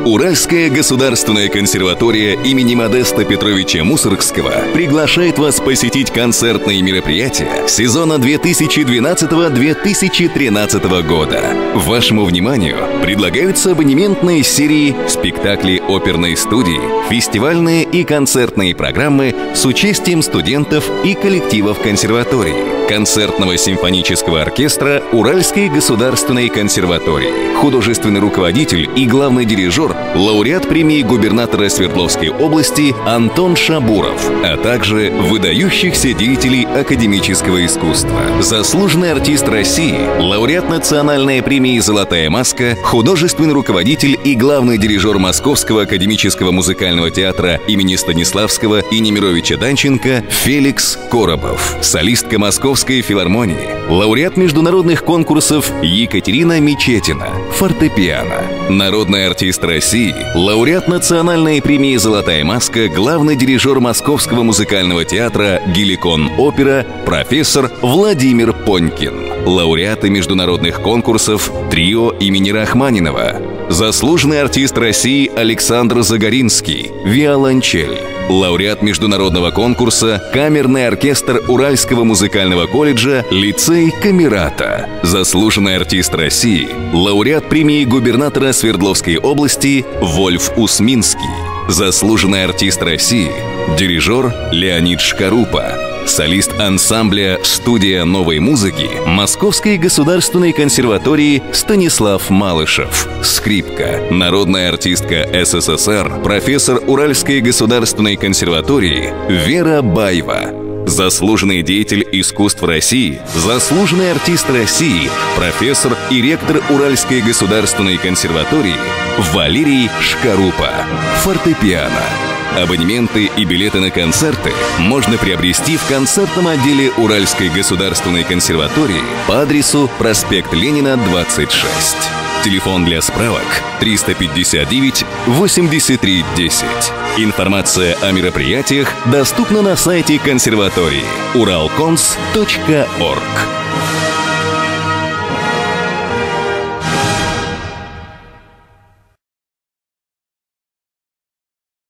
Уральская государственная консерватория имени Модеста Петровича Мусоргского приглашает вас посетить концертные мероприятия сезона 2012-2013 года. Вашему вниманию предлагаются абонементные серии, спектакли оперной студии, фестивальные и концертные программы с участием студентов и коллективов консерватории, концертного симфонического оркестра Уральской государственной консерватории, художественный руководитель и главный дирижер, лауреат премии губернатора Свердловской области Антон Шабуров, а также выдающихся деятелей академического искусства, заслуженный артист России, лауреат национальной премии «Золотая маска», художественный руководитель и главный дирижер Московского академического музыкального театра имени Станиславского и Немировича Данченко Феликс Коробов, солистка Московской филармонии, лауреат международных конкурсов Екатерина Мечетина, фортепиано, народный артист России, лауреат национальной премии «Золотая маска», главный дирижер Московского музыкального театра «Геликон Опера» профессор Владимир Понькин, лауреаты международных конкурсов «Трио» имени Рахманинова, заслуженный артист России Александр Загоринский, виолончель, лауреат международного конкурса «Камерный оркестр Уральского музыкального колледжа лицей Камерата», заслуженный артист России, лауреат премии губернатора Свердловской области Вольф Усминский, заслуженный артист России, дирижер Леонид Шкарупа, солист ансамбля «Студия новой музыки» Московской государственной консерватории Станислав Малышев, скрипка, народная артистка СССР, профессор Уральской государственной консерватории Вера Баева, заслуженный деятель искусств России, заслуженный артист России, профессор и ректор Уральской государственной консерватории Валерий Шкарупа, фортепиано. Абонементы и билеты на концерты можно приобрести в концертном отделе Уральской государственной консерватории по адресу проспект Ленина, 26. Телефон для справок 359 83 10. Информация о мероприятиях доступна на сайте консерватории uralcons.org.